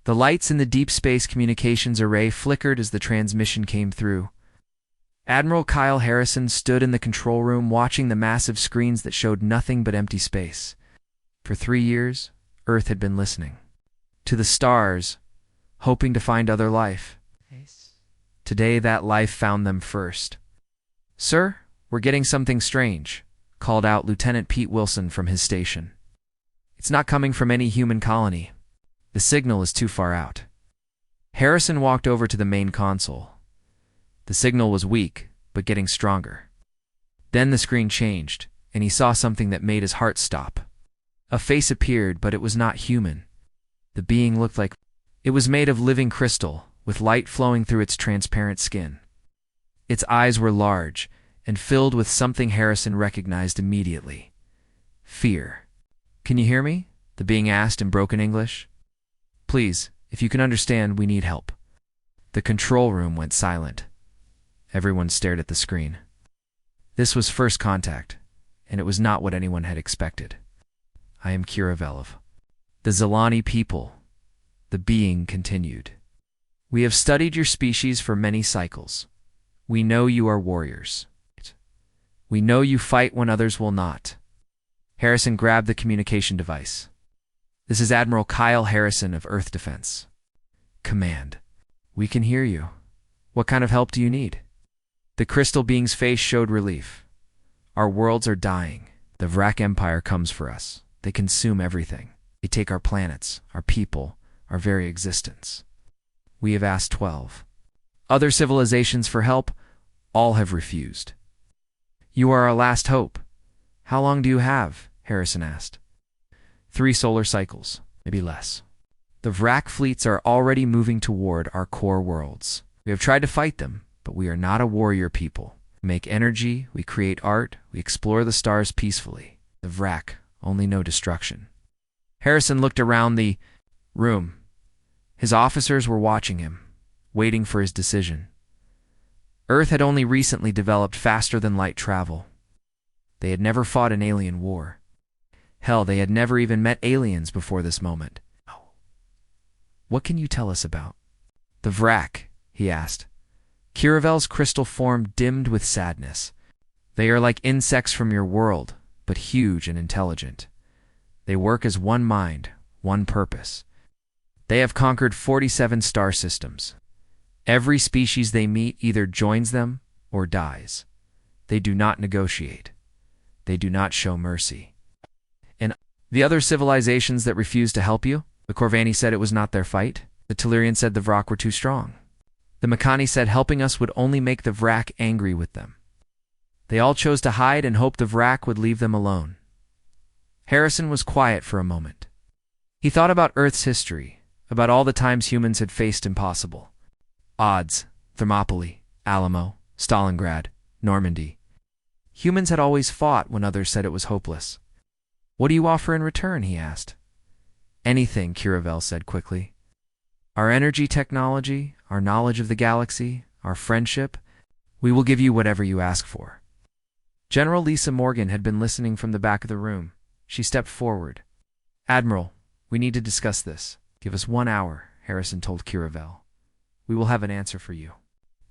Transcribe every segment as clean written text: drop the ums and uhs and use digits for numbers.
The lights in the deep space communications array flickered as the transmission came through. Admiral Kyle Harrison stood in the control room watching the massive screens that showed nothing but empty space. For 3 years, Earth had been listening to the stars, hoping to find other life. Today, that life found them first. "Sir, we're getting something strange," called out Lieutenant Pete Wilson from his station. "It's not coming from any human colony. The signal is too far out." Harrison walked over to the main console. The signal was weak, but getting stronger. Then the screen changed, and he saw something that made his heart stop. A face appeared, but it was not human. The being looked like it was made of living crystal, with light flowing through its transparent skin. Its eyes were large and filled with something Harrison recognized immediately: fear. "Can you hear me?" the being asked in broken English. "Please, if you can understand, we need help." The control room went silent. Everyone stared at the screen. This was first contact, and it was not what anyone had expected. "I am Kiravel of the Zilani people," the being continued. "We have studied your species for many cycles. We know you are warriors. We know you fight when others will not." Harrison grabbed the communication device. "This is Admiral Kyle Harrison of Earth Defense. Command. We can hear you. What kind of help do you need?" The crystal being's face showed relief. "Our worlds are dying. The Vrak Empire comes for us. They consume everything. They take our planets, our people, our very existence. We have asked 12 other civilizations for help. All have refused. You are our last hope. How long do you have?" Harrison asked. 3 solar cycles, maybe less. The Vrak fleets are already moving toward our core worlds. We have tried to fight them, but we are not a warrior people. We make energy, we create art, we explore the stars peacefully. The Vrak only know destruction. Harrison looked around the room. His officers were watching him, waiting for his decision. Earth had only recently developed faster-than-light travel. They had never fought an alien war. Hell, they had never even met aliens before this moment. "What can you tell us about the Vrak?" he asked. Kiravel's crystal form dimmed with sadness. "They are like insects from your world, but huge and intelligent. They work as one mind, one purpose. They have conquered 47 star systems. Every species they meet either joins them or dies. They do not negotiate. They do not show mercy." "And the other civilizations that refused to help you?" The Corvani said it was not their fight. The Tellurian said the Vrak were too strong. The Makani said helping us would only make the Vrak angry with them. They all chose to hide and hoped the Vrak would leave them alone. Harrison was quiet for a moment. He thought about Earth's history, about all the times humans had faced impossible odds: Thermopylae, Alamo, Stalingrad, Normandy. Humans had always fought when others said it was hopeless. "What do you offer in return?" he asked. "Anything," Kiravel said quickly. "Our energy technology, our knowledge of the galaxy, our friendship. We will give you whatever you ask for." General Lisa Morgan had been listening from the back of the room. She stepped forward. "Admiral, we need to discuss this. Give us 1 hour," Harrison told Kiravel. "We will have an answer for you."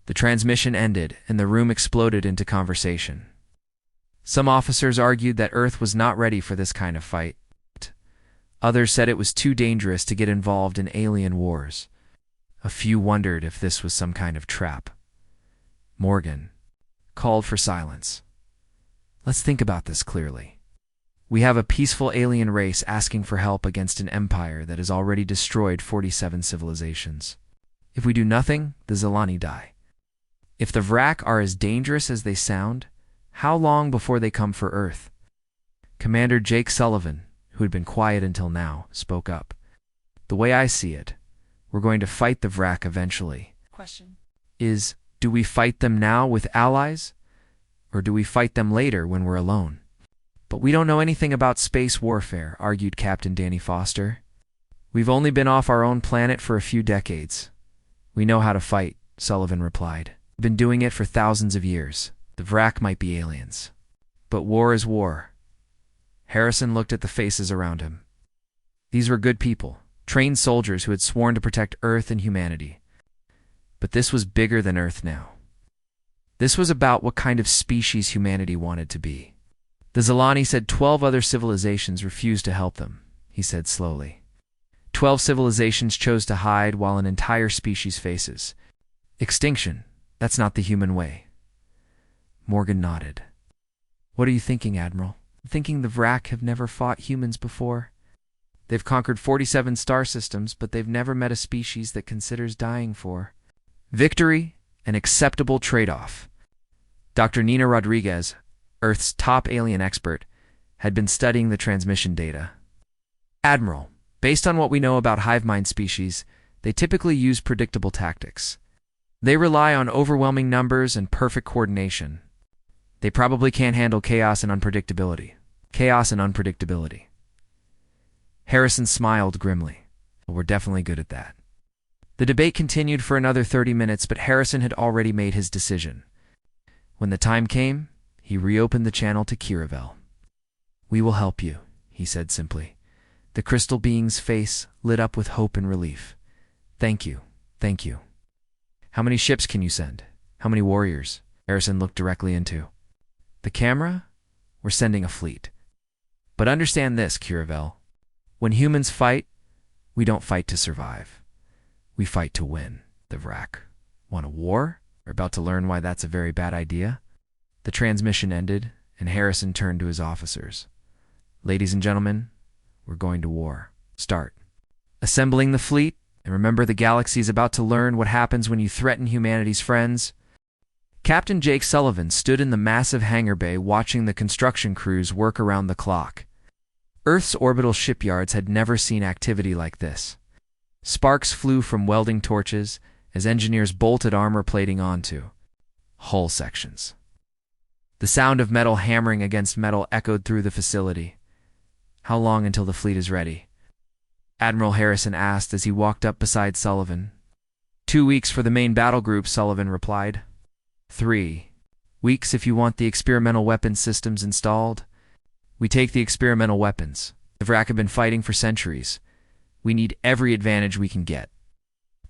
The transmission ended, and the room exploded into conversation. Some officers argued that Earth was not ready for this kind of fight. Others said it was too dangerous to get involved in alien wars. A few wondered if this was some kind of trap. Morgan called for silence. "Let's think about this clearly. We have a peaceful alien race asking for help against an empire that has already destroyed 47 civilizations. If we do nothing, the Zilani die. If the Vrak are as dangerous as they sound, how long before they come for Earth?" Commander Jake Sullivan, who had been quiet until now, spoke up. "The way I see it, we're going to fight the Vrak eventually. Question Is, do we fight them now with allies, or do we fight them later when we're alone?" "But we don't know anything about space warfare," argued Captain Danny Foster. "We've only been off our own planet for a few decades." "We know how to fight," Sullivan replied. "We've been doing it for thousands of years. The Vrak might be aliens, but war is war." Harrison looked at the faces around him. These were good people. trained soldiers who had sworn to protect Earth and humanity. But this was bigger than Earth now. This was about what kind of species humanity wanted to be. The Zilani said 12 other civilizations refused to help them, he said slowly. 12 civilizations chose to hide while an entire species faces extinction. That's not the human way. Morgan nodded. What are you thinking, Admiral? Thinking the Vrak have never fought humans before? They've conquered 47 star systems, but they've never met a species that considers dying for victory, an acceptable trade-off. Dr. Nina Rodriguez, Earth's top alien expert, had been studying the transmission data. Admiral, based on what we know about hive mind species, they typically use predictable tactics. They rely on overwhelming numbers and perfect coordination. They probably can't handle chaos and unpredictability. Chaos and unpredictability. Harrison smiled grimly. We're definitely good at that. The debate continued for another 30 minutes, but Harrison had already made his decision. When the time came, he reopened the channel to Kiravel. We will help you, he said simply. The crystal being's face lit up with hope and relief. Thank you, thank you. How many ships can you send? How many warriors? Harrison looked directly into the camera. We're sending a fleet. But understand this, Kiravel. When humans fight, we don't fight to survive. We fight to win. The Vrak want a war? We're about to learn why that's a very bad idea. The transmission ended, and Harrison turned to his officers. Ladies and gentlemen, we're going to war. Start assembling the fleet, and remember the galaxy is about to learn what happens when you threaten humanity's friends. Captain Jake Sullivan stood in the massive hangar bay watching the construction crews work around the clock. Earth's orbital shipyards had never seen activity like this. Sparks flew from welding torches as engineers bolted armor plating onto hull sections. The sound of metal hammering against metal echoed through the facility. How long until the fleet is ready? Admiral Harrison asked as he walked up beside Sullivan. 2 weeks for the main battle group, Sullivan replied. 3 weeks if you want the experimental weapons systems installed. We take the experimental weapons. The Vrak have been fighting for centuries. We need every advantage we can get.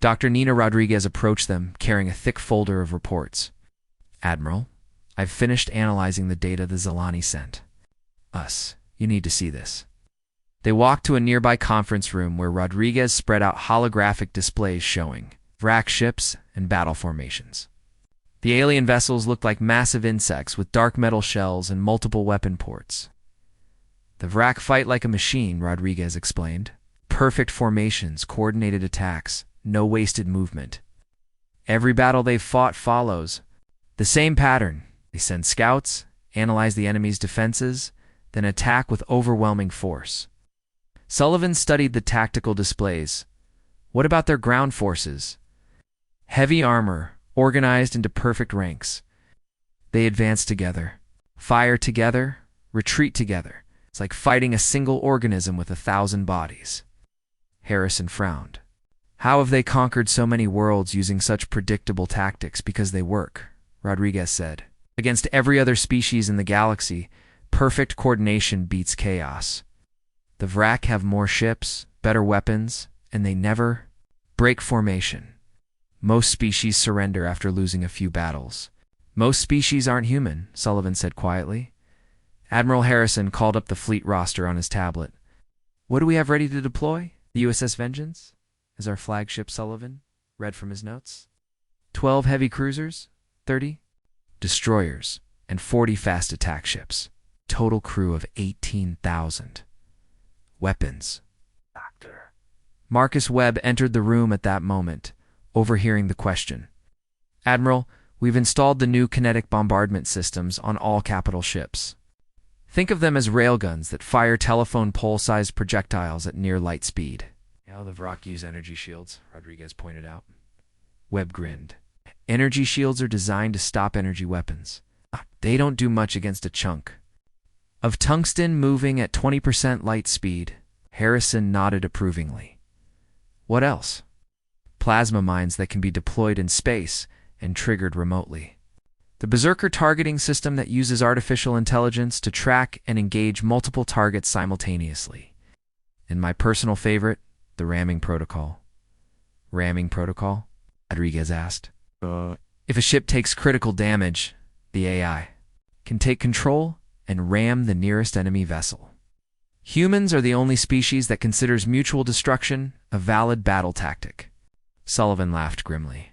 Dr. Nina Rodriguez approached them, carrying a thick folder of reports. Admiral, I've finished analyzing the data the Zilani sent us. You need to see this. They walked to a nearby conference room where Rodriguez spread out holographic displays showing Vrak ships and battle formations. The alien vessels looked like massive insects with dark metal shells and multiple weapon ports. The Vrak fight like a machine, Rodriguez explained. Perfect formations, coordinated attacks, no wasted movement. Every battle they've fought follows the same pattern. They send scouts, analyze the enemy's defenses, then attack with overwhelming force. Sullivan studied the tactical displays. What about their ground forces? Heavy armor, organized into perfect ranks. They advance together, fire together, retreat together. It's like fighting a single organism with 1,000 bodies. Harrison frowned. How have they conquered so many worlds using such predictable tactics? Because they work, Rodriguez said. Against every other species in the galaxy, perfect coordination beats chaos. The Vrak have more ships, better weapons, and they never break formation. Most species surrender after losing a few battles. Most species aren't human, Sullivan said quietly. Admiral Harrison called up the fleet roster on his tablet. What do we have ready to deploy? The USS Vengeance is our flagship, Sullivan read from his notes. 12 heavy cruisers, 30 destroyers, and 40 fast attack ships. Total crew of 18,000. Weapons. Doctor. Marcus Webb entered the room at that moment, overhearing the question. Admiral, we've installed the new kinetic bombardment systems on all capital ships. Think of them as railguns that fire telephone pole-sized projectiles at near light speed. Yeah, the Vrak use energy shields, Rodriguez pointed out. Webb grinned. Energy shields are designed to stop energy weapons. They don't do much against a chunk of tungsten moving at 20% light speed. Harrison nodded approvingly. What else? Plasma mines that can be deployed in space and triggered remotely. The Berserker targeting system that uses artificial intelligence to track and engage multiple targets simultaneously. And my personal favorite, The ramming protocol. Ramming protocol? Rodriguez asked. If a ship takes critical damage, the AI can take control and ram the nearest enemy vessel. Humans are the only species that considers mutual destruction a valid battle tactic. Sullivan laughed grimly.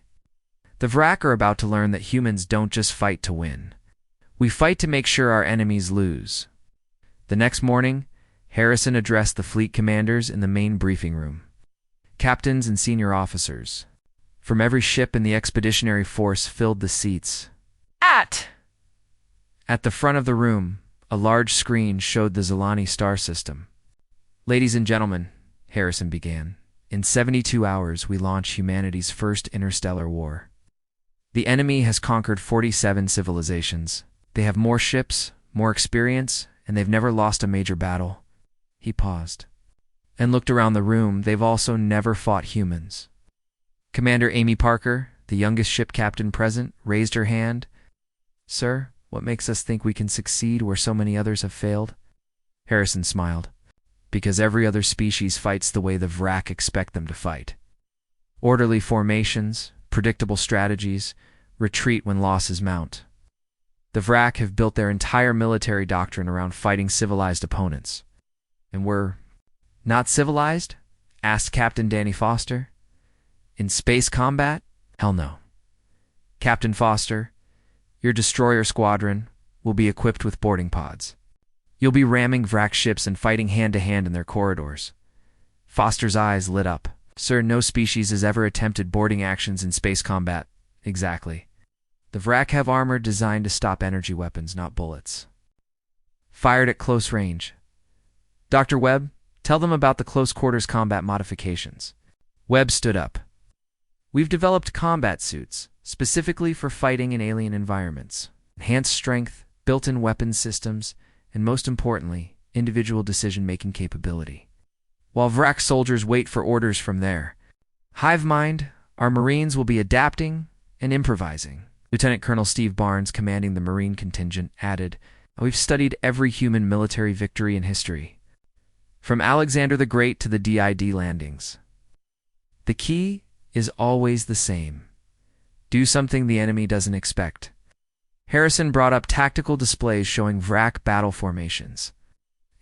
The Vrak are about to learn that humans don't just fight to win. We fight to make sure our enemies lose. The next morning, Harrison addressed the fleet commanders in the main briefing room. Captains and senior officers from every ship in the expeditionary force filled the seats. At the front of the room, a large screen showed the Zilani star system. Ladies and gentlemen, Harrison began, in 72 hours we launch humanity's first interstellar war. The enemy has conquered 47 civilizations. They have more ships, more experience, and they've never lost a major battle. He paused and looked around the room. They've also never fought humans. Commander Amy Parker, the youngest ship captain present, raised her hand. Sir, what makes us think we can succeed where so many others have failed? Harrison smiled. Because every other species fights the way the Vrak expect them to fight. Orderly formations, predictable strategies, retreat when losses mount. The Vrak have built their entire military doctrine around fighting civilized opponents. And we're not civilized? Asked Captain Danny Foster. In space combat? Hell no. Captain Foster, your destroyer squadron will be equipped with boarding pods. You'll be ramming Vrak ships and fighting hand-to-hand in their corridors. Foster's eyes lit up. Sir, no species has ever attempted boarding actions in space combat. Exactly. The Vrak have armor designed to stop energy weapons, not bullets. Fired at close range. Dr. Webb, tell them about the close-quarters combat modifications. Webb stood up. We've developed combat suits, specifically for fighting in alien environments. Enhanced strength, built-in weapons systems, and most importantly, individual decision-making capability. While Vrak soldiers wait for orders from their hive mind, our Marines will be adapting and improvising. Lieutenant Colonel Steve Barnes, commanding the Marine contingent, added, We've studied every human military victory in history, from Alexander the Great to the DID landings. The key is always the same. Do something the enemy doesn't expect. Harrison brought up tactical displays showing Vrak battle formations.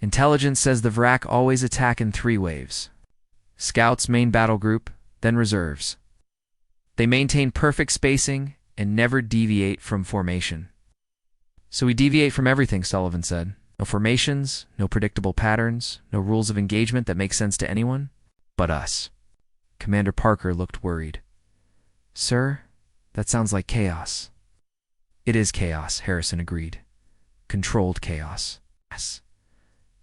Intelligence says the Vrak always attack in 3 waves. Scouts, main battle group, then reserves. They maintain perfect spacing and never deviate from formation. So we deviate from everything, Sullivan said. No formations, no predictable patterns, no rules of engagement that make sense to anyone but us. Commander Parker looked worried. Sir, that sounds like chaos. It is chaos, Harrison agreed. Controlled chaos. Yes.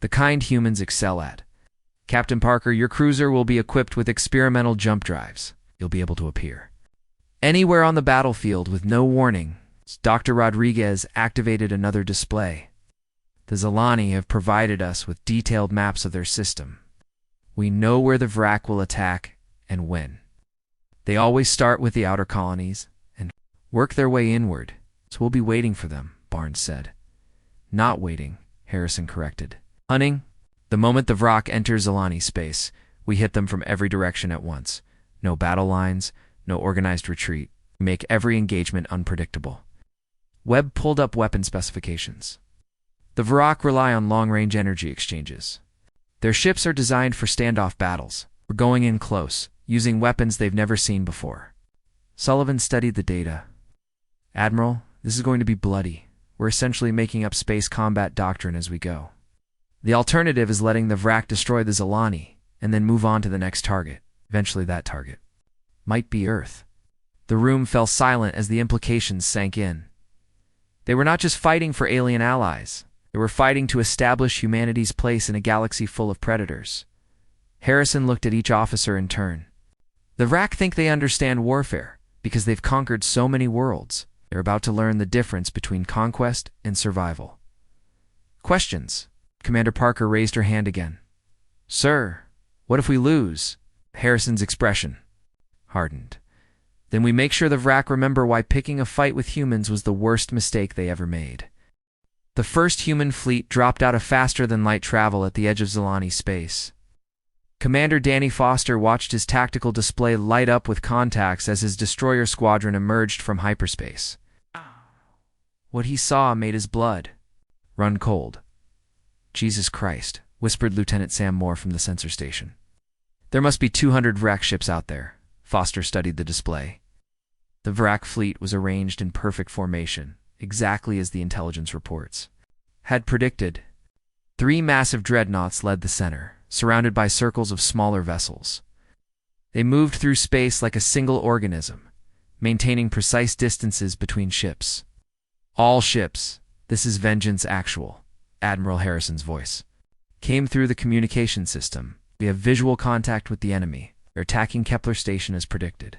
The kind humans excel at. Captain Parker, your cruiser will be equipped with experimental jump drives. You'll be able to appear anywhere on the battlefield with no warning. Dr. Rodriguez activated another display. The Zilani have provided us with detailed maps of their system. We know where the Vrak will attack and when. They always start with the outer colonies and work their way inward, so we'll be waiting for them, Barnes said. Not waiting, Harrison corrected. Hunting. The moment the Vrak enters Zilani space, we hit them from every direction at once. No battle lines, no organized retreat. We make every engagement unpredictable. Webb pulled up weapon specifications. The Vrak rely on long-range energy exchanges. Their ships are designed for standoff battles. We're going in close, using weapons they've never seen before. Sullivan studied the data. Admiral, this is going to be bloody. We're essentially making up space combat doctrine as we go. The alternative is letting the Vrak destroy the Zilani and then move on to the next target. Eventually that target might be Earth. The room fell silent as the implications sank in. They were not just fighting for alien allies. They were fighting to establish humanity's place in a galaxy full of predators. Harrison looked at each officer in turn. The Vrak think they understand warfare because they've conquered so many worlds. They're about to learn the difference between conquest and survival. Questions? Commander Parker raised her hand again. Sir, what if we lose? Harrison's expression hardened. Then we make sure the Vrak remember why picking a fight with humans was the worst mistake they ever made. The first human fleet dropped out of faster-than-light travel at the edge of Zilani space. Commander Danny Foster watched his tactical display light up with contacts as his destroyer squadron emerged from hyperspace. What he saw made his blood run cold. "Jesus Christ," whispered Lieutenant Sam Moore from the sensor station. "There must be 200 Vrak ships out there." Foster studied the display. The Vrak fleet was arranged in perfect formation, exactly as the intelligence reports had predicted. 3 massive dreadnoughts led the center, surrounded by circles of smaller vessels. They moved through space like a single organism, maintaining precise distances between ships. "All ships, this is Vengeance Actual," Admiral Harrison's voice came through the communication system. "We have visual contact with the enemy. They're attacking Kepler Station as predicted."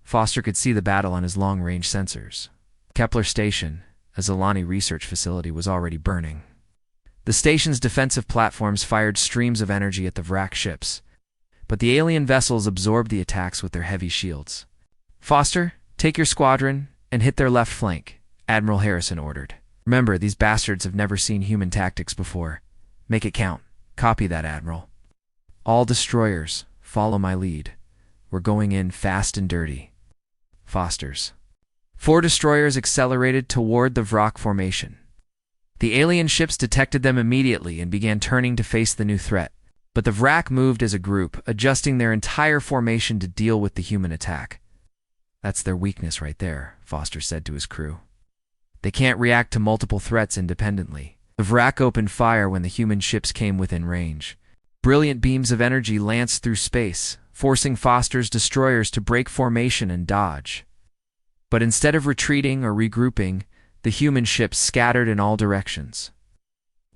Foster could see the battle on his long-range sensors. Kepler Station, a Zalani research facility, was already burning. The station's defensive platforms fired streams of energy at the Vrak ships, but the alien vessels absorbed the attacks with their heavy shields. "Foster, take your squadron and hit their left flank," Admiral Harrison ordered. "Remember, these bastards have never seen human tactics before. Make it count." "Copy that, Admiral." "All destroyers, follow my lead. We're going in fast and dirty." Foster's 4 destroyers accelerated toward the Vrak formation. The alien ships detected them immediately and began turning to face the new threat. But the Vrak moved as a group, adjusting their entire formation to deal with the human attack. "That's their weakness right there," Foster said to his crew. "They can't react to multiple threats independently." The Vrak opened fire when the human ships came within range. Brilliant beams of energy lanced through space, forcing Foster's destroyers to break formation and dodge. But instead of retreating or regrouping, the human ships scattered in all directions.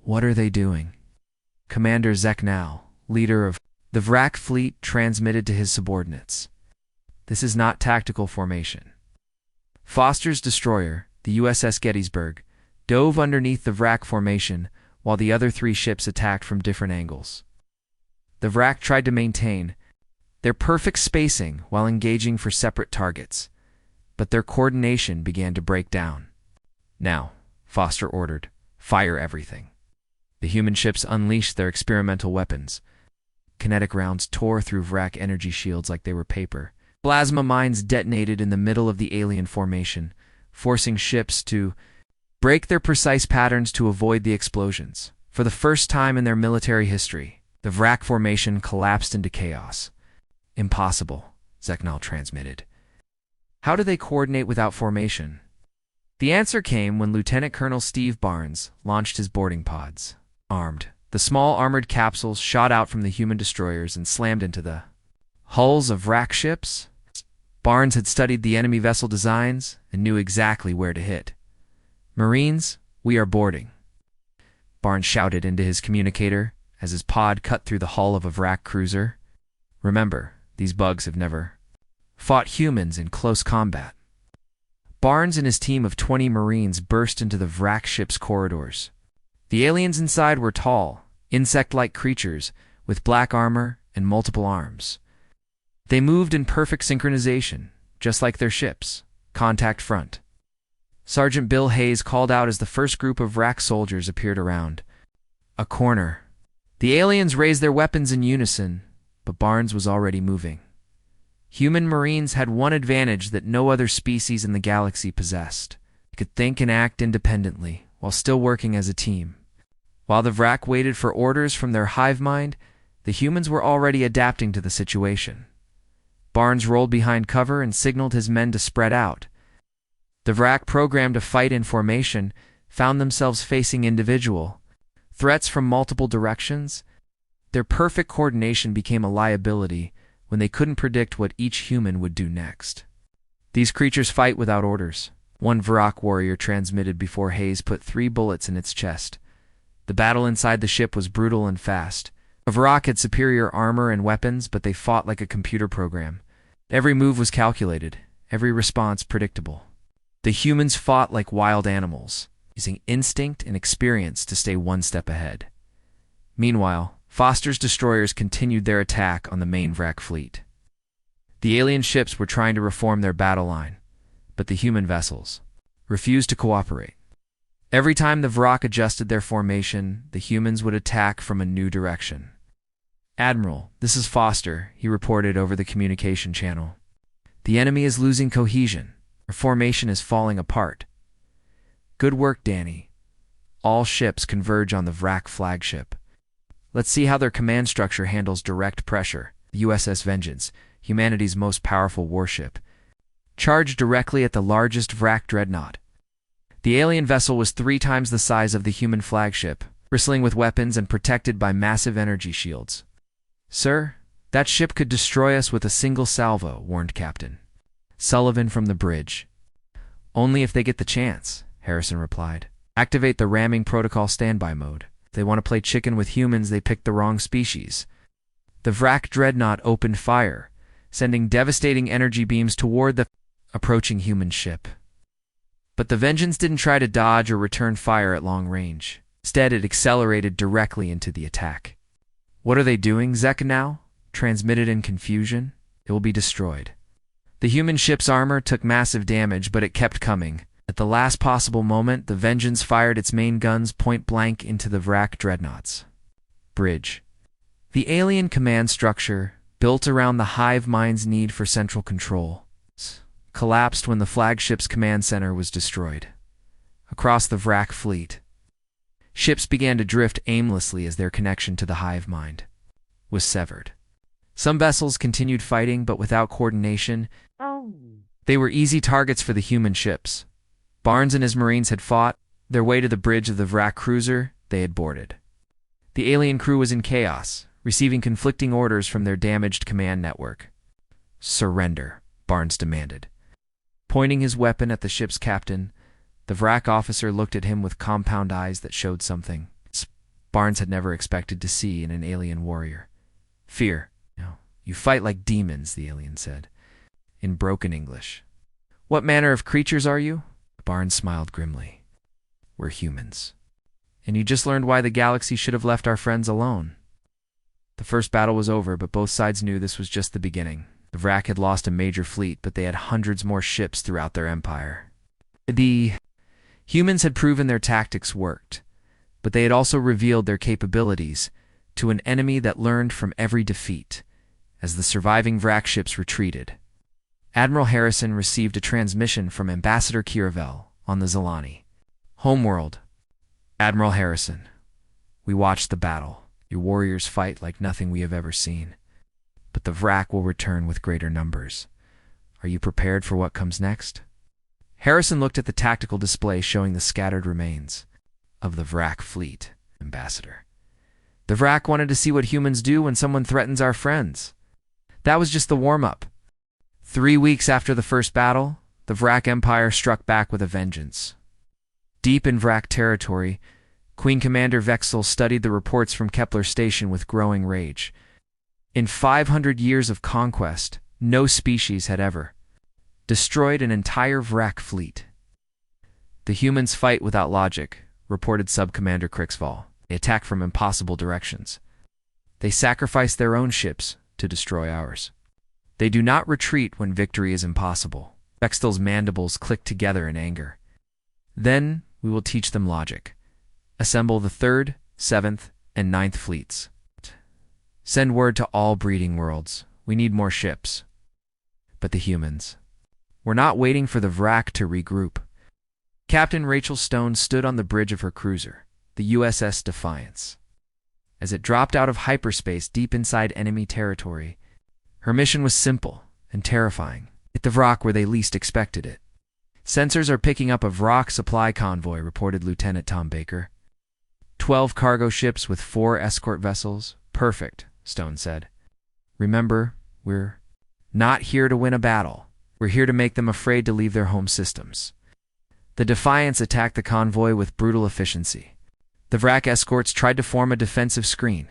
"What are they doing?" Commander Zeknal, leader of the Vrak fleet, transmitted to his subordinates. "This is not tactical formation." Foster's destroyer, the USS Gettysburg, dove underneath the Vrak formation while the other 3 ships attacked from different angles. The Vrak tried to maintain their perfect spacing while engaging for separate targets, but their coordination began to break down. "Now," Foster ordered, "fire everything." The human ships unleashed their experimental weapons. Kinetic rounds tore through Vrak energy shields like they were paper. Plasma mines detonated in the middle of the alien formation, forcing ships to break their precise patterns to avoid the explosions. For the first time in their military history, the Vrak formation collapsed into chaos. "Impossible," Zeknal transmitted. "How do they coordinate without formation?" The answer came when Lieutenant Colonel Steve Barnes launched his boarding pods. Armed, the small armored capsules shot out from the human destroyers and slammed into the hulls of Vrak ships. Barnes had studied the enemy vessel designs and knew exactly where to hit. "Marines, we are boarding," Barnes shouted into his communicator as his pod cut through the hull of a Vrak cruiser. "Remember, these bugs have never fought humans in close combat." Barnes and his team of 20 Marines burst into the Vrak ship's corridors. The aliens inside were tall, insect-like creatures with black armor and multiple arms. They moved in perfect synchronization, just like their ships. "Contact front." Sergeant Bill Hayes called out as the first group of Vrak soldiers appeared around a corner. The aliens raised their weapons in unison, but Barnes was already moving. Human Marines had one advantage that no other species in the galaxy possessed. They could think and act independently while still working as a team. While the Vrak waited for orders from their hive mind, the humans were already adapting to the situation. Barnes rolled behind cover and signaled his men to spread out. The Vrak, programmed to fight in formation, found themselves facing individual threats from multiple directions. Their perfect coordination became a liability when they couldn't predict what each human would do next. "These creatures fight without orders," one Vrak warrior transmitted before Hayes put 3 bullets in its chest. The battle inside the ship was brutal and fast. The Vrak had superior armor and weapons, but they fought like a computer program. Every move was calculated, every response predictable. The humans fought like wild animals, using instinct and experience to stay one step ahead. Meanwhile, Foster's destroyers continued their attack on the main Vrak fleet. The alien ships were trying to reform their battle line, but the human vessels refused to cooperate. Every time the Vrak adjusted their formation, the humans would attack from a new direction. "Admiral, this is Foster," he reported over the communication channel. "The enemy is losing cohesion. Our formation is falling apart." "Good work, Danny. All ships converge on the Vrak flagship. Let's see how their command structure handles direct pressure." The USS Vengeance, humanity's most powerful warship, charged directly at the largest Vrak dreadnought. The alien vessel was 3 times the size of the human flagship, bristling with weapons and protected by massive energy shields. "Sir, that ship could destroy us with a single salvo," warned Captain Sullivan from the bridge. "Only if they get the chance," Harrison replied. "Activate the ramming protocol standby mode. If they want to play chicken with humans, they picked the wrong species." The Vrak dreadnought opened fire, sending devastating energy beams toward the approaching human ship. But the Vengeance didn't try to dodge or return fire at long range. Instead, it accelerated directly into the attack. "What are they doing, Zeka now?" transmitted in confusion. "It will be destroyed." The human ship's armor took massive damage, but it kept coming. At the last possible moment, the Vengeance fired its main guns point-blank into the Vrak dreadnoughts. Bridge. The alien command structure, built around the hive mind's need for central control, collapsed when the flagship's command center was destroyed. Across the Vrak fleet, ships began to drift aimlessly as their connection to the hive mind was severed. Some vessels continued fighting, but without coordination. They were easy targets for the human ships. Barnes and his Marines had fought their way to the bridge of the Vrak cruiser they had boarded. The alien crew was in chaos, receiving conflicting orders from their damaged command network. "Surrender," Barnes demanded. Pointing his weapon at the ship's captain, the Vrak officer looked at him with compound eyes that showed something Barnes had never expected to see in an alien warrior. "Fear. No, you fight like demons," the alien said, in broken English. "What manner of creatures are you?" Barnes smiled grimly. "We're humans. And you just learned why the galaxy should have left our friends alone." The first battle was over, but both sides knew this was just the beginning. The Vrak had lost a major fleet, but they had hundreds more ships throughout their empire. The humans had proven their tactics worked, but they had also revealed their capabilities to an enemy that learned from every defeat as the surviving Vrak ships retreated. Admiral Harrison received a transmission from Ambassador Kiravel on the Zelani. "Homeworld. Admiral Harrison, we watched the battle. Your warriors fight like nothing we have ever seen. But the Vrak will return with greater numbers. Are you prepared for what comes next?" Harrison looked at the tactical display showing the scattered remains of the Vrak fleet. "Ambassador, the Vrak wanted to see what humans do when someone threatens our friends. That was just the warm-up." 3 weeks after the first battle, the Vrak Empire struck back with a vengeance. Deep in Vrak territory, Queen Commander Vexel studied the reports from Kepler Station with growing rage. In 500 years of conquest, no species had ever destroyed an entire Vrak fleet. "The humans fight without logic," reported Sub-Commander Krixval. "They attack from impossible directions. They sacrifice their own ships to destroy ours. They do not retreat when victory is impossible." Vexel's mandibles clicked together in anger. "Then we will teach them logic. Assemble the 3rd, 7th, and 9th fleets. Send word to all breeding worlds. We need more ships." But the humans were not waiting for the Vrak to regroup. Captain Rachel Stone stood on the bridge of her cruiser, the USS Defiance. As it dropped out of hyperspace deep inside enemy territory, her mission was simple and terrifying. Hit the Vrak where they least expected it. "Sensors are picking up a Vrak supply convoy," reported Lieutenant Tom Baker. 12 cargo ships with 4 escort vessels. "Perfect," Stone said. "Remember, we're not here to win a battle. We're here to make them afraid to leave their home systems." The Defiance attacked the convoy with brutal efficiency. The Vrak escorts tried to form a defensive screen,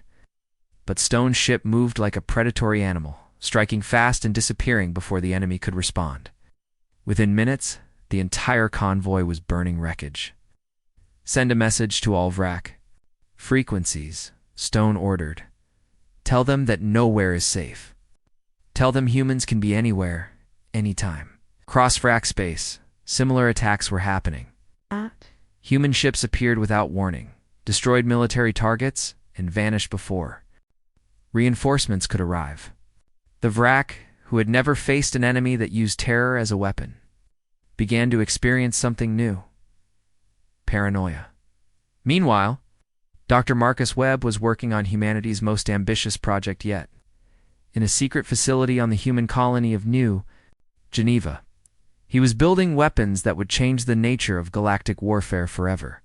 but Stone's ship moved like a predatory animal, striking fast and disappearing before the enemy could respond. Within minutes, the entire convoy was burning wreckage. "Send a message to all Vrak frequencies," Stone ordered. "Tell them that nowhere is safe. Tell them humans can be anywhere, anytime." Across Vrak space, similar attacks were happening. Human ships appeared without warning, destroyed military targets, and vanished before reinforcements could arrive. The Vrak, who had never faced an enemy that used terror as a weapon, began to experience something new: paranoia. Meanwhile, Dr. Marcus Webb was working on humanity's most ambitious project yet. In a secret facility on the human colony of New Geneva, he was building weapons that would change the nature of galactic warfare forever.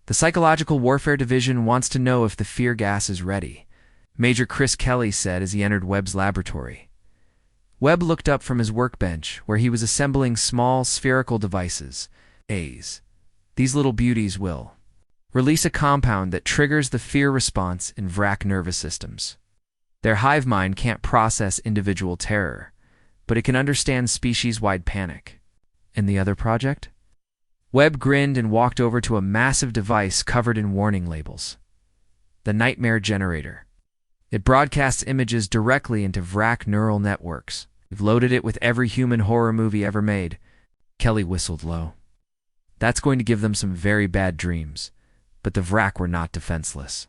The Psychological Warfare Division wants to know if the fear gas is ready, Major Chris Kelly said as he entered Webb's laboratory. Webb looked up from his workbench, where he was assembling small spherical devices, A's. These little beauties will release a compound that triggers the fear response in Vrak nervous systems. Their hive mind can't process individual terror, but it can understand species-wide panic. And the other project? Webb grinned and walked over to a massive device covered in warning labels. The Nightmare Generator. It broadcasts images directly into Vrak neural networks. We've loaded it with every human horror movie ever made. Kelly whistled low. That's going to give them some very bad dreams, but the Vrak were not defenseless.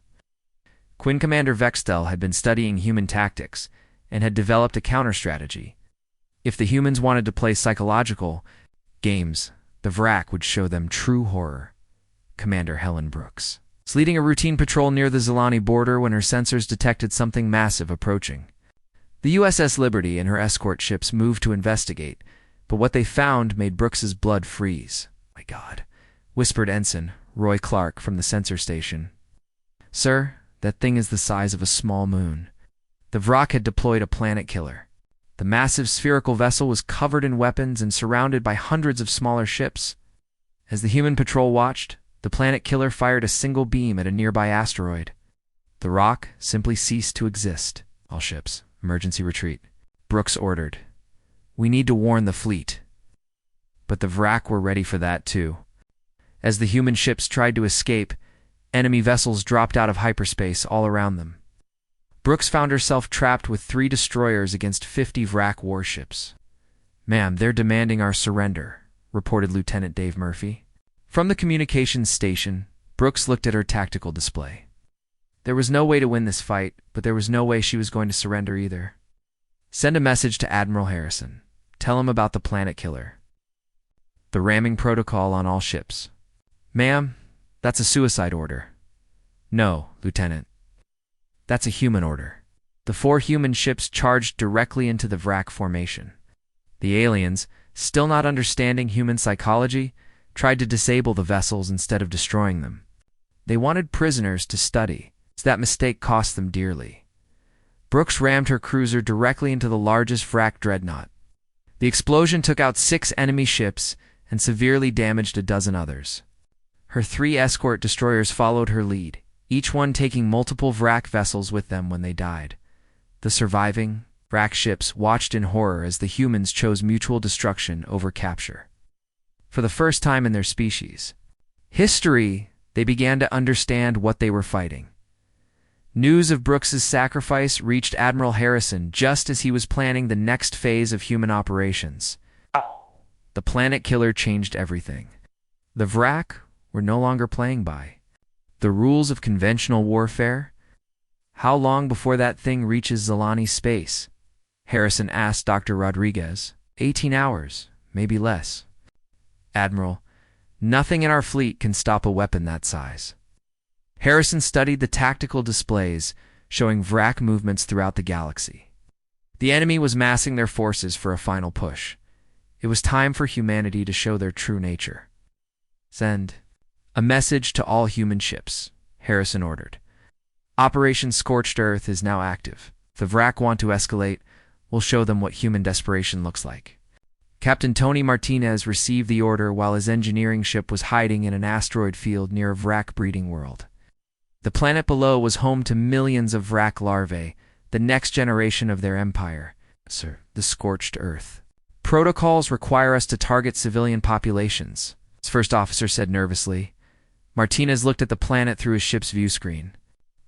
Quinn Commander Vextel had been studying human tactics and had developed a counter-strategy. If the humans wanted to play psychological games, the Vrak would show them true horror. Commander Helen Brooks was leading a routine patrol near the Zilani border when her sensors detected something massive approaching. The USS Liberty and her escort ships moved to investigate, but what they found made Brooks's blood freeze. "My God," whispered Ensign Roy Clark from the sensor station. "Sir, that thing is the size of a small moon." The Vrak had deployed a planet killer. The massive spherical vessel was covered in weapons and surrounded by hundreds of smaller ships. As the human patrol watched, the planet killer fired a single beam at a nearby asteroid. The rock simply ceased to exist. "All ships, emergency retreat," Brooks ordered. "We need to warn the fleet." But the Vrak were ready for that too. As the human ships tried to escape, enemy vessels dropped out of hyperspace all around them. Brooks found herself trapped with 3 destroyers against 50 Vrak warships. "Ma'am, they're demanding our surrender," reported Lieutenant Dave Murphy. From the communications station, Brooks looked at her tactical display. There was no way to win this fight, but there was no way she was going to surrender either. "Send a message to Admiral Harrison. Tell him about the planet killer. The ramming protocol on all ships." "Ma'am, that's a suicide order." "No, Lieutenant. That's a human order." The 4 human ships charged directly into the Vrak formation. The aliens, still not understanding human psychology, tried to disable the vessels instead of destroying them. They wanted prisoners to study, so that mistake cost them dearly. Brooks rammed her cruiser directly into the largest Vrak dreadnought. The explosion took out 6 enemy ships and severely damaged a dozen others. Her 3 escort destroyers followed her lead, each one taking multiple Vrak vessels with them when they died. The surviving Vrak ships watched in horror as the humans chose mutual destruction over capture. For the first time in their species history, they began to understand what they were fighting. News of Brooks's sacrifice reached Admiral Harrison just as he was planning the next phase of human operations. The planet killer changed everything. The Vrak were no longer playing by the rules of conventional warfare. "How long before that thing reaches Zilani space?" Harrison asked Dr. Rodriguez. 18 hours, maybe less. "Admiral, nothing in our fleet can stop a weapon that size." Harrison studied the tactical displays, showing Vrak movements throughout the galaxy. The enemy was massing their forces for a final push. It was time for humanity to show their true nature. "Send a message to all human ships," Harrison ordered. "Operation Scorched Earth is now active. If the Vrak want to escalate, we'll show them what human desperation looks like." Captain Tony Martinez received the order while his engineering ship was hiding in an asteroid field near a Vrak breeding world. The planet below was home to millions of Vrak larvae, the next generation of their empire. "Sir, the Scorched Earth. Protocols require us to target civilian populations," his first officer said nervously. Martinez looked at the planet through his ship's view screen.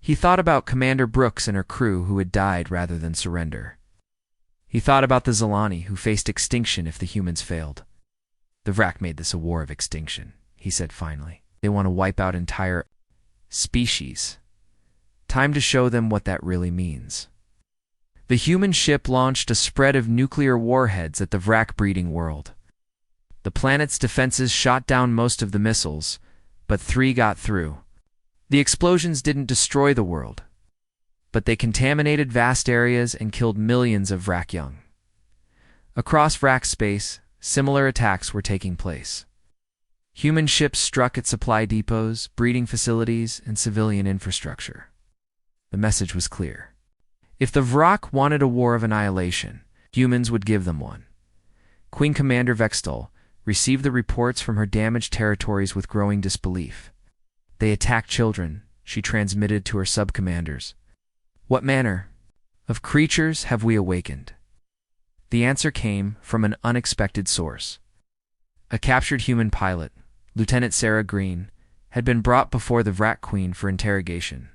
He thought about Commander Brooks and her crew who had died rather than surrender. He thought about the Zilani who faced extinction if the humans failed. "The Vrak made this a war of extinction," he said finally. "They want to wipe out entire species. Time to show them what that really means. The human ship launched a spread of nuclear warheads at the Vrak breeding world. The planet's defenses shot down most of the missiles, but 3 got through. The explosions didn't destroy the world, but they contaminated vast areas and killed millions of Vrak young. Across Vrak space, similar attacks were taking place. Human ships struck at supply depots, breeding facilities, and civilian infrastructure. The message was clear. If the Vrak wanted a war of annihilation, humans would give them one. Queen Commander Vextal received the reports from her damaged territories with growing disbelief. They attacked children, she transmitted to her sub-commanders. What manner of creatures have we awakened? The answer came from an unexpected source. A captured human pilot, Lieutenant Sarah Green, had been brought before the Vrak Queen for interrogation.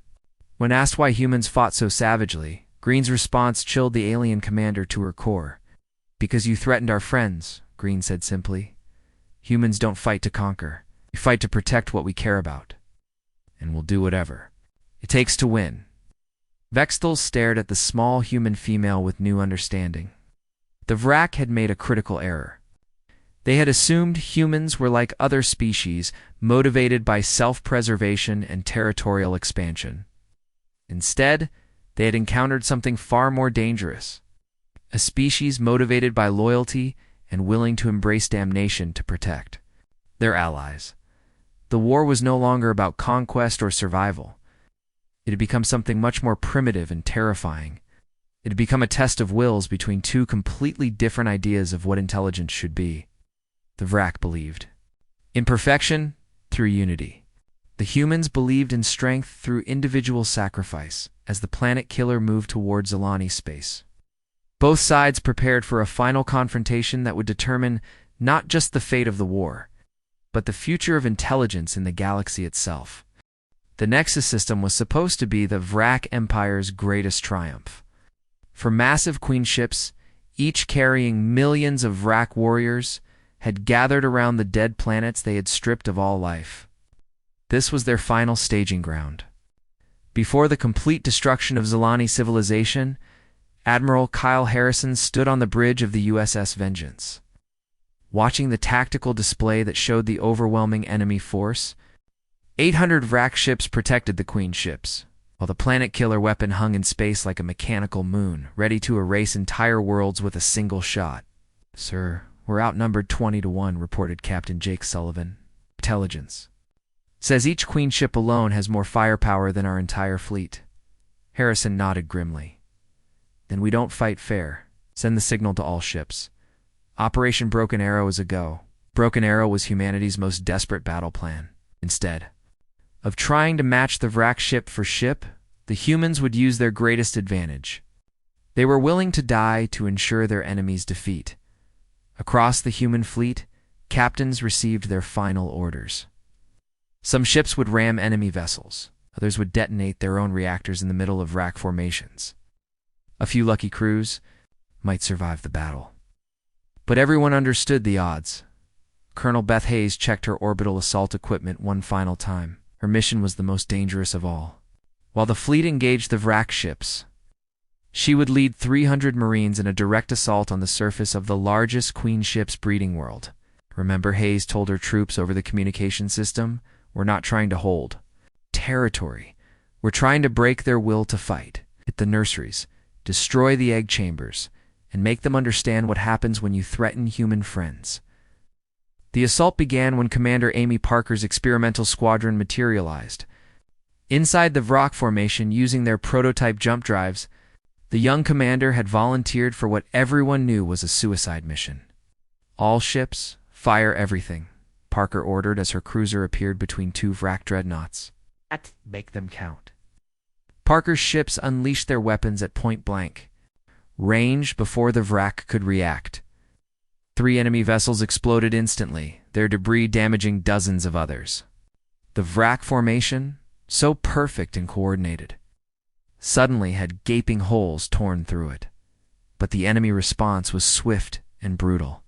When asked why humans fought so savagely, Green's response chilled the alien commander to her core. "Because you threatened our friends," Green said simply. "Humans don't fight to conquer. We fight to protect what we care about. And we'll do whatever it takes to win." Vextal stared at the small human female with new understanding. The Vrak had made a critical error. They had assumed humans were like other species, motivated by self-preservation and territorial expansion. Instead, they had encountered something far more dangerous. A species motivated by loyalty and willing to embrace damnation to protect their allies. The war was no longer about conquest or survival. It had become something much more primitive and terrifying. It had become a test of wills between 2 completely different ideas of what intelligence should be. The Vrak believed in perfection through unity. The humans believed in strength through individual sacrifice as the planet killer moved towards Zilani space. Both sides prepared for a final confrontation that would determine not just the fate of the war, but the future of intelligence in the galaxy itself. The Nexus system was supposed to be the Vrak Empire's greatest triumph. For massive queen ships, each carrying millions of Vrak warriors, had gathered around the dead planets they had stripped of all life. This was their final staging ground. Before the complete destruction of Zilani civilization, Admiral Kyle Harrison stood on the bridge of the USS Vengeance. Watching the tactical display that showed the overwhelming enemy force, 800 Vrak ships protected the Queen ships, while the planet killer weapon hung in space like a mechanical moon, ready to erase entire worlds with a single shot. "Sir, we're outnumbered 20-1, reported Captain Jake Sullivan. "Intelligence says each Queen ship alone has more firepower than our entire fleet." Harrison nodded grimly. "Then we don't fight fair. Send the signal to all ships. Operation Broken Arrow is a go." Broken Arrow was humanity's most desperate battle plan. Instead of trying to match the Vrak ship for ship, the humans would use their greatest advantage. They were willing to die to ensure their enemy's defeat. Across the human fleet, captains received their final orders. Some ships would ram enemy vessels. Others would detonate their own reactors in the middle of Vrak formations. A few lucky crews might survive the battle. But everyone understood the odds. Colonel Beth Hayes checked her orbital assault equipment one final time. Her mission was the most dangerous of all. While the fleet engaged the Vrak ships, she would lead 300 Marines in a direct assault on the surface of the largest Queen ship's breeding world. Remember, Hayes told her troops over the communication system, "We're not trying to hold territory. We're trying to break their will to fight. Hit the nurseries, destroy the egg chambers, and make them understand what happens when you threaten human friends." The assault began when Commander Amy Parker's experimental squadron materialized. Inside the Vrak formation, using their prototype jump drives, the young commander had volunteered for what everyone knew was a suicide mission. "All ships, fire everything," Parker ordered as her cruiser appeared between 2 Vrak dreadnoughts. "Make them count." Parker's ships unleashed their weapons at point blank range before the Vrak could react. 3 enemy vessels exploded instantly, their debris damaging dozens of others. The Vrak formation, so perfect and coordinated, suddenly had gaping holes torn through it. But the enemy response was swift and brutal.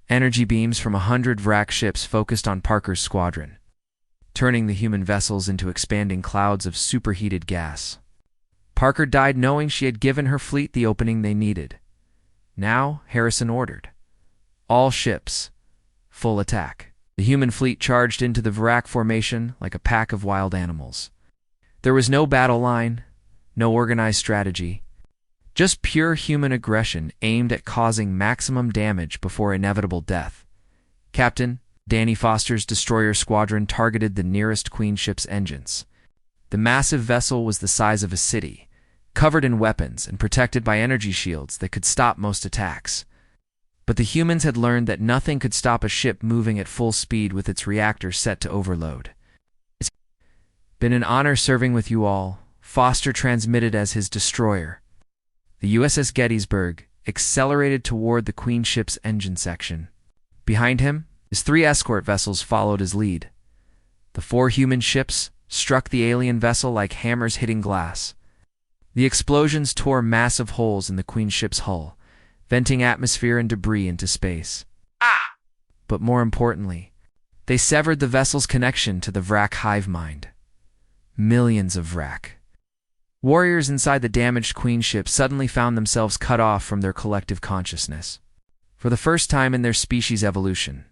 Energy beams from 100 Vrak ships focused on Parker's squadron. turning the human vessels into expanding clouds of superheated gas. Parker died knowing she had given her fleet the opening they needed. Now, Harrison ordered, "All ships, full attack." The human fleet charged into the Vrak formation like a pack of wild animals. There was no battle line, no organized strategy, just pure human aggression aimed at causing maximum damage before inevitable death. Captain Danny Foster's destroyer squadron targeted the nearest Queen ship's engines. The massive vessel was the size of a city, covered in weapons and protected by energy shields that could stop most attacks. But the humans had learned that nothing could stop a ship moving at full speed with its reactors set to overload. "It's been an honor serving with you all," Foster transmitted as his destroyer. The USS Gettysburg accelerated toward the Queen ship's engine section. Behind him, his 3 escort vessels followed his lead. The 4 human ships struck the alien vessel like hammers hitting glass. The explosions tore massive holes in the Queen ship's hull, venting atmosphere and debris into space. But more importantly, they severed the vessel's connection to the Vrak hive mind. Millions of Vrak. Warriors inside the damaged Queen ship suddenly found themselves cut off from their collective consciousness. For the first time in their species' evolution,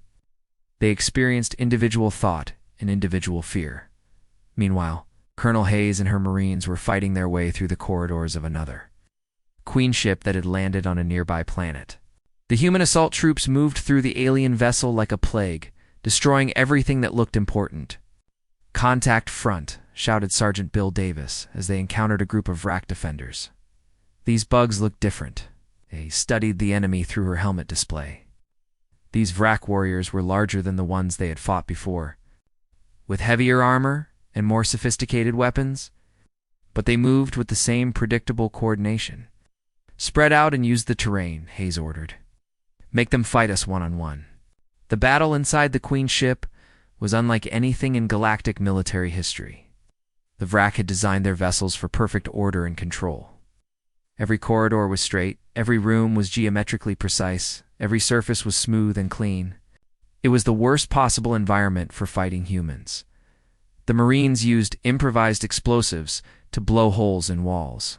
they experienced individual thought and individual fear. Meanwhile, Colonel Hayes and her Marines were fighting their way through the corridors of another Queen ship that had landed on a nearby planet. The human assault troops moved through the alien vessel like a plague, destroying everything that looked important. "Contact front," shouted Sergeant Bill Davis as they encountered a group of Vrak defenders. These bugs looked different. They studied the enemy through her helmet display. These Vrak warriors were larger than the ones they had fought before, with heavier armor and more sophisticated weapons, but they moved with the same predictable coordination. "Spread out and use the terrain," Hayes ordered. "Make them fight us one-on-one." The battle inside the Queen ship was unlike anything in galactic military history. The Vrak had designed their vessels for perfect order and control. Every corridor was straight, every room was geometrically precise, every surface was smooth and clean. It was the worst possible environment for fighting humans. The Marines used improvised explosives to blow holes in walls,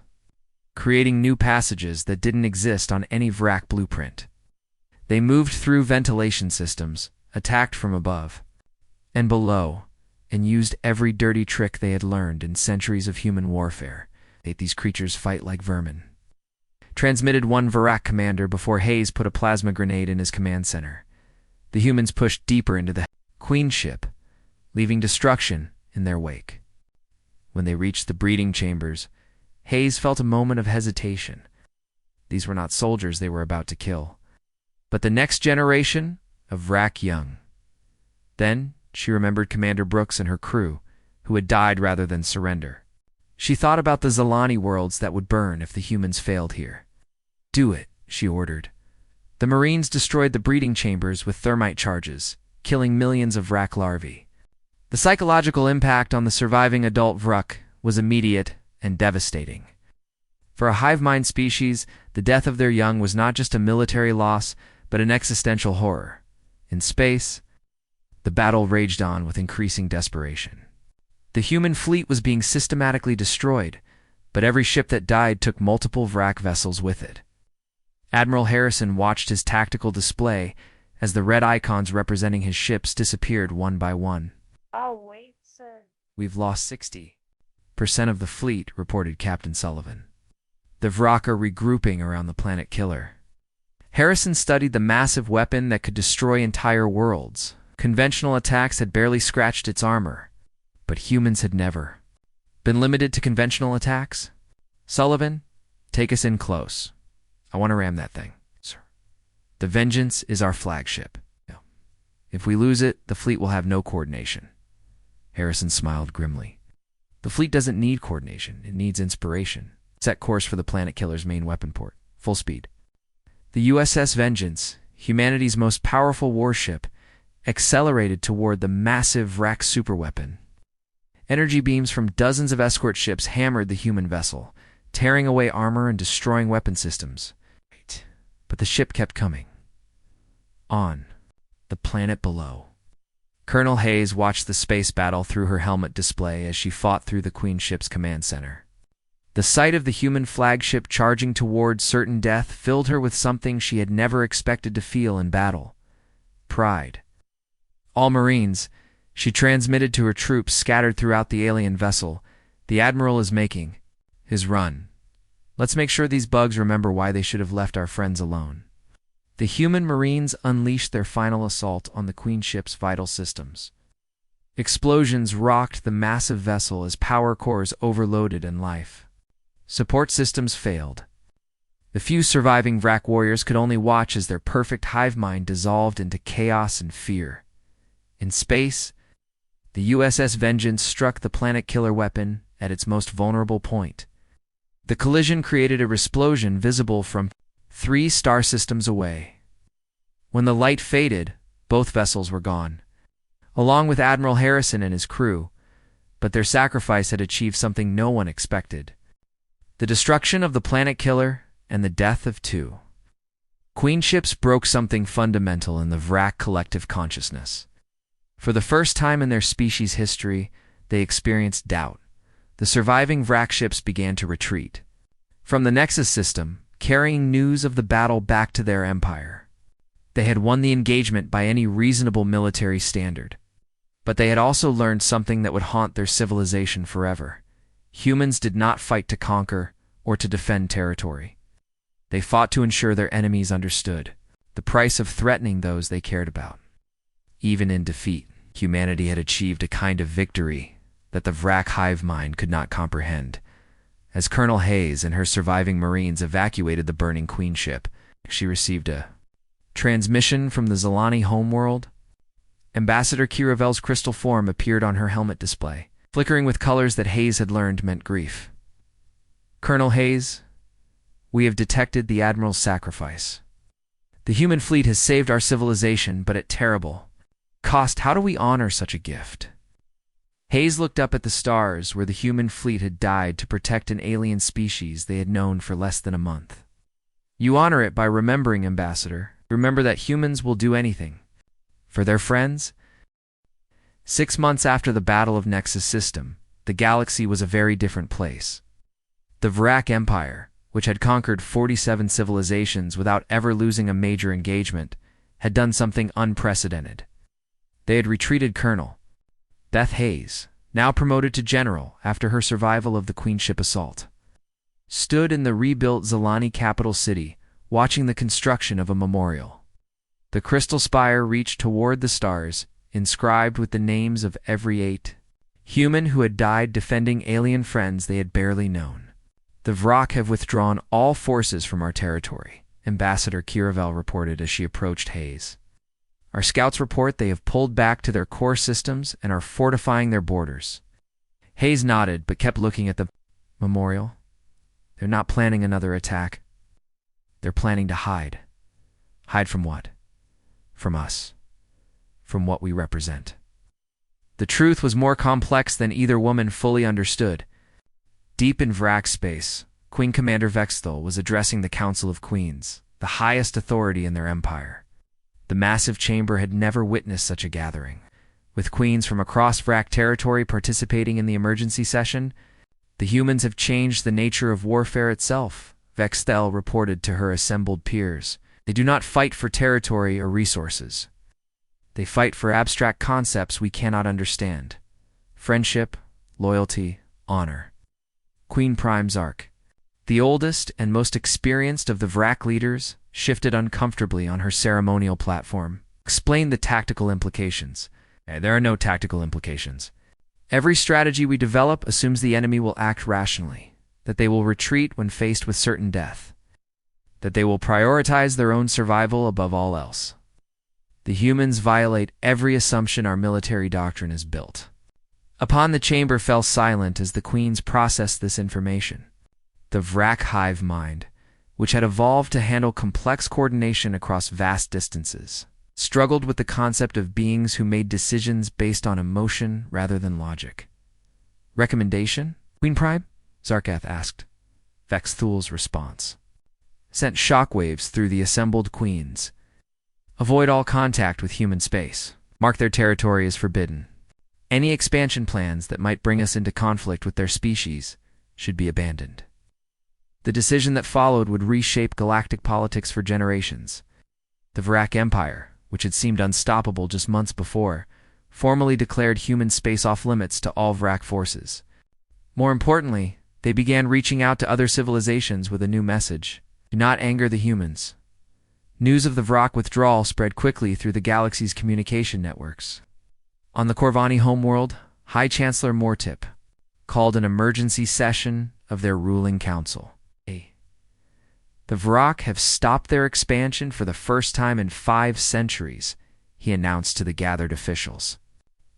creating new passages that didn't exist on any Vrak blueprint. They moved through ventilation systems, attacked from above and below, and used every dirty trick they had learned in centuries of human warfare. These creatures fight like vermin. Transmitted one Vrak commander before Hayes put a plasma grenade in his command center. The humans pushed deeper into the Queen ship, leaving destruction in their wake. When they reached the breeding chambers, Hayes felt a moment of hesitation. These were not soldiers they were about to kill, but the next generation of Vrak young. Then she remembered Commander Brooks and her crew, who had died rather than surrender. She thought about the Zalani worlds that would burn if the humans failed here. "Do it," she ordered. The Marines destroyed the breeding chambers with thermite charges, killing millions of Vrak larvae. The psychological impact on the surviving adult Vrak was immediate and devastating. For a hive mind species, the death of their young was not just a military loss, but an existential horror. In space, the battle raged on with increasing desperation. The human fleet was being systematically destroyed, but every ship that died took multiple Vrak vessels with it. Admiral Harrison watched his tactical display as the red icons representing his ships disappeared one by one. "Oh, wait, sir." "We've lost 60% of the fleet," reported Captain Sullivan. "The Vrak are regrouping around the planet killer." Harrison studied the massive weapon that could destroy entire worlds. Conventional attacks had barely scratched its armor, but humans had never been limited to conventional attacks. "Sullivan, take us in close. I want to ram that thing." "Sir." "The Vengeance is our flagship. If we lose it, the fleet will have no coordination." Harrison smiled grimly. "The fleet doesn't need coordination. It needs inspiration." Set course for the planet killer's main weapon port. Full speed. The USS Vengeance, humanity's most powerful warship, accelerated toward the massive Vrak superweapon. Energy beams from dozens of escort ships hammered the human vessel, tearing away armor and destroying weapon systems. But the ship kept coming. On. The planet below. Colonel Hayes watched the space battle through her helmet display as she fought through the Queen ship's command center. The sight of the human flagship charging toward certain death filled her with something she had never expected to feel in battle: pride. All Marines, she transmitted to her troops scattered throughout the alien vessel, the Admiral is making his run. Let's make sure these bugs remember why they should have left our friends alone. The human Marines unleashed their final assault on the Queen ship's vital systems. Explosions rocked the massive vessel as power cores overloaded and life support systems failed. The few surviving Vrak warriors could only watch as their perfect hive mind dissolved into chaos and fear. In space, the USS Vengeance struck the planet killer weapon at its most vulnerable point. The collision created a explosion visible from 3 star systems away. When the light faded, both vessels were gone, along with Admiral Harrison and his crew, but their sacrifice had achieved something no one expected: the destruction of the planet killer and the death of 2 Queen ships broke something fundamental in the Vrak collective consciousness. For the first time in their species' history, they experienced doubt. The surviving Vrak ships began to retreat from the Nexus system, carrying news of the battle back to their empire. They had won the engagement by any reasonable military standard, but they had also learned something that would haunt their civilization forever. Humans did not fight to conquer or to defend territory. They fought to ensure their enemies understood the price of threatening those they cared about. Even in defeat, humanity had achieved a kind of victory that the Vrak hive mind could not comprehend. As Colonel Hayes and her surviving Marines evacuated the burning Queen ship, she received a transmission from the Zalani homeworld. Ambassador Kiravel's crystal form appeared on her helmet display, flickering with colors that Hayes had learned meant grief. Colonel Hayes, we have detected the Admiral's sacrifice. The human fleet has saved our civilization, but at terrible cost. How do we honor such a gift? Hayes looked up at the stars where the human fleet had died to protect an alien species they had known for less than a month. You honor it by remembering, Ambassador. Remember that humans will do anything for their friends. 6 months after the Battle of Nexus System, the galaxy was a very different place. The Vrak Empire, which had conquered 47 civilizations without ever losing a major engagement, had done something unprecedented. They had retreated. Colonel Beth Hayes, now promoted to general after her survival of the Queen ship assault, stood in the rebuilt Zalani capital city, watching the construction of a memorial. The crystal spire reached toward the stars, inscribed with the names of every 8 human who had died defending alien friends they had barely known. The Vrak have withdrawn all forces from our territory, Ambassador Kiravel reported as she approached Hayes. Our scouts report they have pulled back to their core systems and are fortifying their borders. Hayes nodded but kept looking at the memorial. They're not planning another attack. They're planning to hide. Hide from what? From us. From what we represent. The truth was more complex than either woman fully understood. Deep in Vrak space, Queen Commander Vexthal was addressing the Council of Queens, the highest authority in their empire. The massive chamber had never witnessed such a gathering. With queens from across Vrak territory participating in the emergency session, the humans have changed the nature of warfare itself, Vexthal reported to her assembled peers. They do not fight for territory or resources. They fight for abstract concepts we cannot understand: friendship, loyalty, honor. Queen Prime Zark, the oldest and most experienced of the Vrak leaders, shifted uncomfortably on her ceremonial platform, explained the tactical implications. There are no tactical implications. Every strategy we develop assumes the enemy will act rationally, that they will retreat when faced with certain death, that they will prioritize their own survival above all else. The humans violate every assumption our military doctrine is built upon. The chamber fell silent as the queens processed this information. The Vrak hive mind, which had evolved to handle complex coordination across vast distances, struggled with the concept of beings who made decisions based on emotion rather than logic. Recommendation, Queen Prime? Zarkath asked. Vexthul's response sent shockwaves through the assembled queens. Avoid all contact with human space. Mark their territory as forbidden. Any expansion plans that might bring us into conflict with their species should be abandoned. The decision that followed would reshape galactic politics for generations. The Vrak Empire, which had seemed unstoppable just months before, formally declared human space off-limits to all Vrak forces. More importantly, they began reaching out to other civilizations with a new message: do not anger the humans. News of the Vrak withdrawal spread quickly through the galaxy's communication networks. On the Corvani homeworld, High Chancellor Mortip called an emergency session of their ruling council. The Vrak have stopped their expansion for the first time in 5 centuries, he announced to the gathered officials.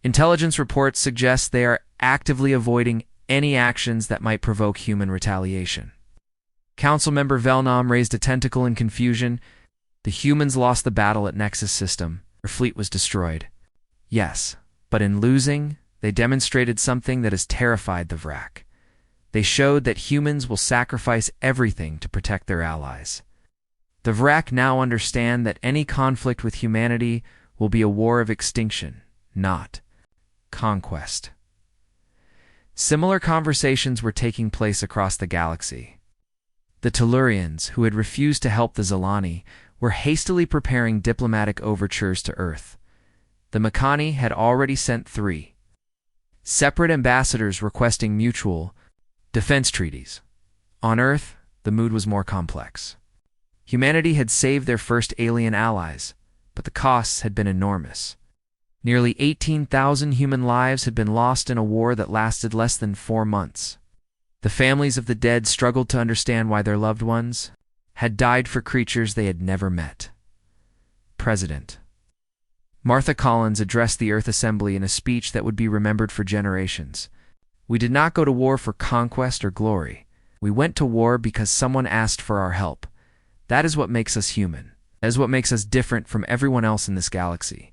Intelligence reports suggest they are actively avoiding any actions that might provoke human retaliation. Council member Velnom raised a tentacle in confusion. The humans lost the battle at Nexus System. Their fleet was destroyed. Yes, but in losing, they demonstrated something that has terrified the Vrak. They showed that humans will sacrifice everything to protect their allies. The Vrak now understand that any conflict with humanity will be a war of extinction, not conquest. Similar conversations were taking place across the galaxy. The Tellurians, who had refused to help the Zalani, were hastily preparing diplomatic overtures to Earth. The Makani had already sent 3 separate ambassadors requesting mutual defense treaties. On Earth, the mood was more complex. Humanity had saved their first alien allies, but the costs had been enormous. Nearly 18,000 human lives had been lost in a war that lasted less than 4 months. The families of the dead struggled to understand why their loved ones had died for creatures they had never met. President Martha Collins addressed the Earth Assembly in a speech that would be remembered for generations. We did not go to war for conquest or glory. We went to war because someone asked for our help. That is what makes us human. That is what makes us different from everyone else in this galaxy.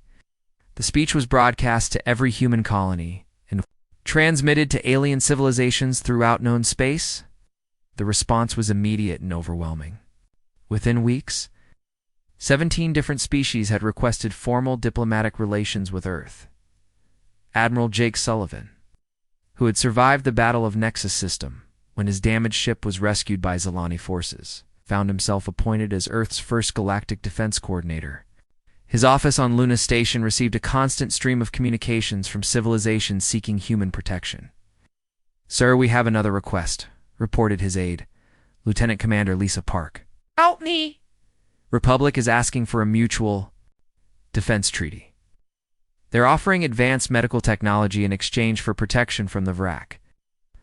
The speech was broadcast to every human colony and transmitted to alien civilizations throughout known space. The response was immediate and overwhelming. Within weeks, 17 different species had requested formal diplomatic relations with Earth. Admiral Jake Sullivan, who had survived the Battle of Nexus System when his damaged ship was rescued by Zalani forces, found himself appointed as Earth's first galactic defense coordinator. His office on Luna Station received a constant stream of communications from civilizations seeking human protection. "Sir, we have another request," reported his aide, Lieutenant Commander Lisa Park. Help me! Republic is asking for a mutual defense treaty. They're offering advanced medical technology in exchange for protection from the Vrak.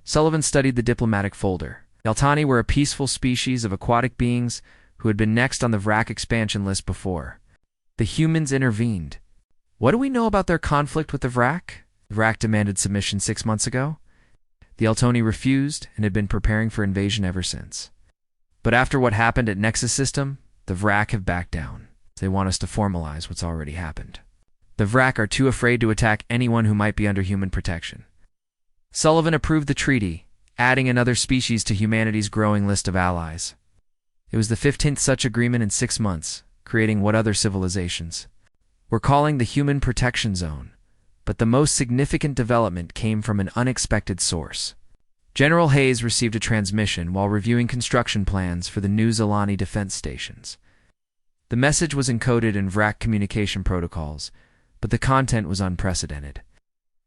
Sullivan studied the diplomatic folder. The Altani were a peaceful species of aquatic beings who had been next on the Vrak expansion list before. The humans intervened. What do we know about their conflict with the Vrak? The Vrak demanded submission 6 months ago. The Altani refused and had been preparing for invasion ever since. But after what happened at Nexus System, the Vrak have backed down. They want us to formalize what's already happened. The Vrak are too afraid to attack anyone who might be under human protection. Sullivan approved the treaty, adding another species to humanity's growing list of allies. It was the 15th such agreement in 6 months, creating what other civilizations were calling the Human Protection Zone. But the most significant development came from an unexpected source. General Hayes received a transmission while reviewing construction plans for the new Zalani defense stations. The message was encoded in Vrak communication protocols, but the content was unprecedented.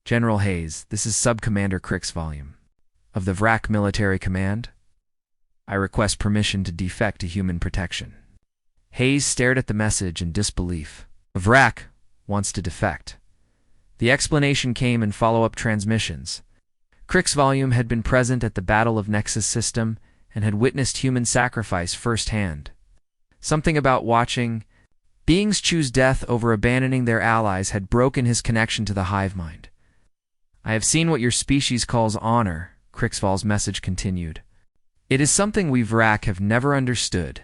"General Hayes, this is Sub-Commander Crick's volume. Of the Vrak Military Command, I request permission to defect to human protection." Hayes stared at the message in disbelief. "The Vrak wants to defect." The explanation came in follow-up transmissions. Crick's volume had been present at the Battle of Nexus System and had witnessed human sacrifice firsthand. Something about watching beings choose death over abandoning their allies had broken his connection to the hive mind. "I have seen what your species calls honor," Cricksval's message continued. "It is something we Vrak have never understood.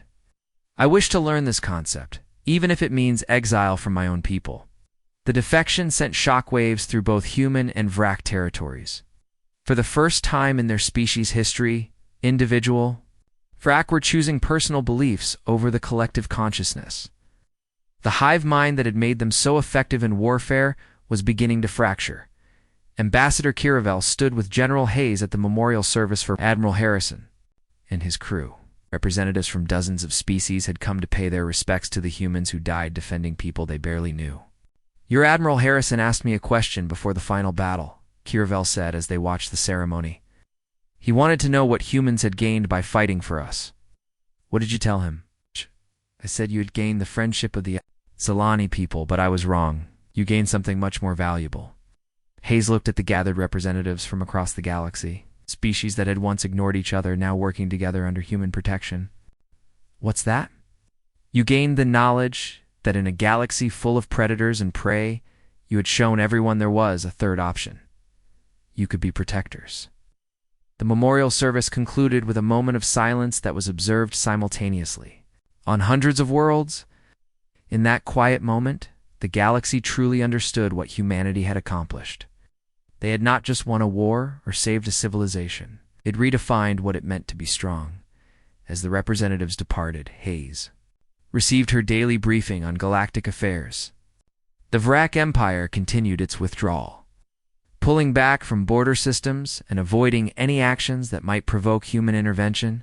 I wish to learn this concept, even if it means exile from my own people." The defection sent shockwaves through both human and Vrak territories. For the first time in their species' history, individual Vrak were choosing personal beliefs over the collective consciousness. The hive mind that had made them so effective in warfare was beginning to fracture. Ambassador Kiravel stood with General Hayes at the memorial service for Admiral Harrison and his crew. Representatives from dozens of species had come to pay their respects to the humans who died defending people they barely knew. "Your Admiral Harrison asked me a question before the final battle," Kiravel said as they watched the ceremony. "He wanted to know what humans had gained by fighting for us." "What did you tell him?" "I said you had gained the friendship of the Zalani people, but I was wrong. You gained something much more valuable." Hayes looked at the gathered representatives from across the galaxy, species that had once ignored each other now working together under human protection. "What's that?" "You gained the knowledge that in a galaxy full of predators and prey, you had shown everyone there was a third option. You could be protectors." The memorial service concluded with a moment of silence that was observed simultaneously. On hundreds of worlds, in that quiet moment, the galaxy truly understood what humanity had accomplished. They had not just won a war or saved a civilization. It redefined what it meant to be strong. As the representatives departed, Hayes received her daily briefing on galactic affairs. The Vrak Empire continued its withdrawal, pulling back from border systems and avoiding any actions that might provoke human intervention.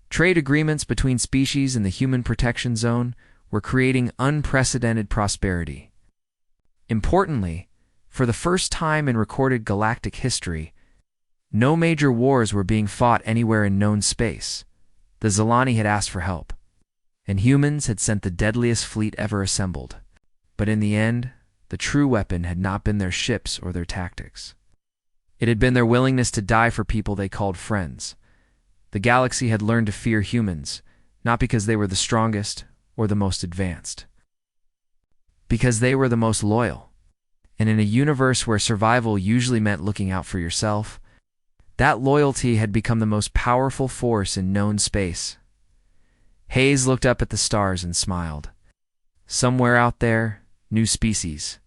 Trade agreements between species in the human protection zone were creating unprecedented prosperity. Importantly, for the first time in recorded galactic history, no major wars were being fought anywhere in known space. The Zalani had asked for help, and humans had sent the deadliest fleet ever assembled. But in the end, the true weapon had not been their ships or their tactics. It had been their willingness to die for people they called friends. The galaxy had learned to fear humans, not because they were the strongest or the most advanced, because they were the most loyal. And in a universe where survival usually meant looking out for yourself, that loyalty had become the most powerful force in known space. Hayes looked up at the stars and smiled. Somewhere out there, new species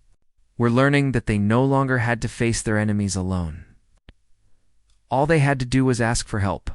were learning that they no longer had to face their enemies alone. All they had to do was ask for help.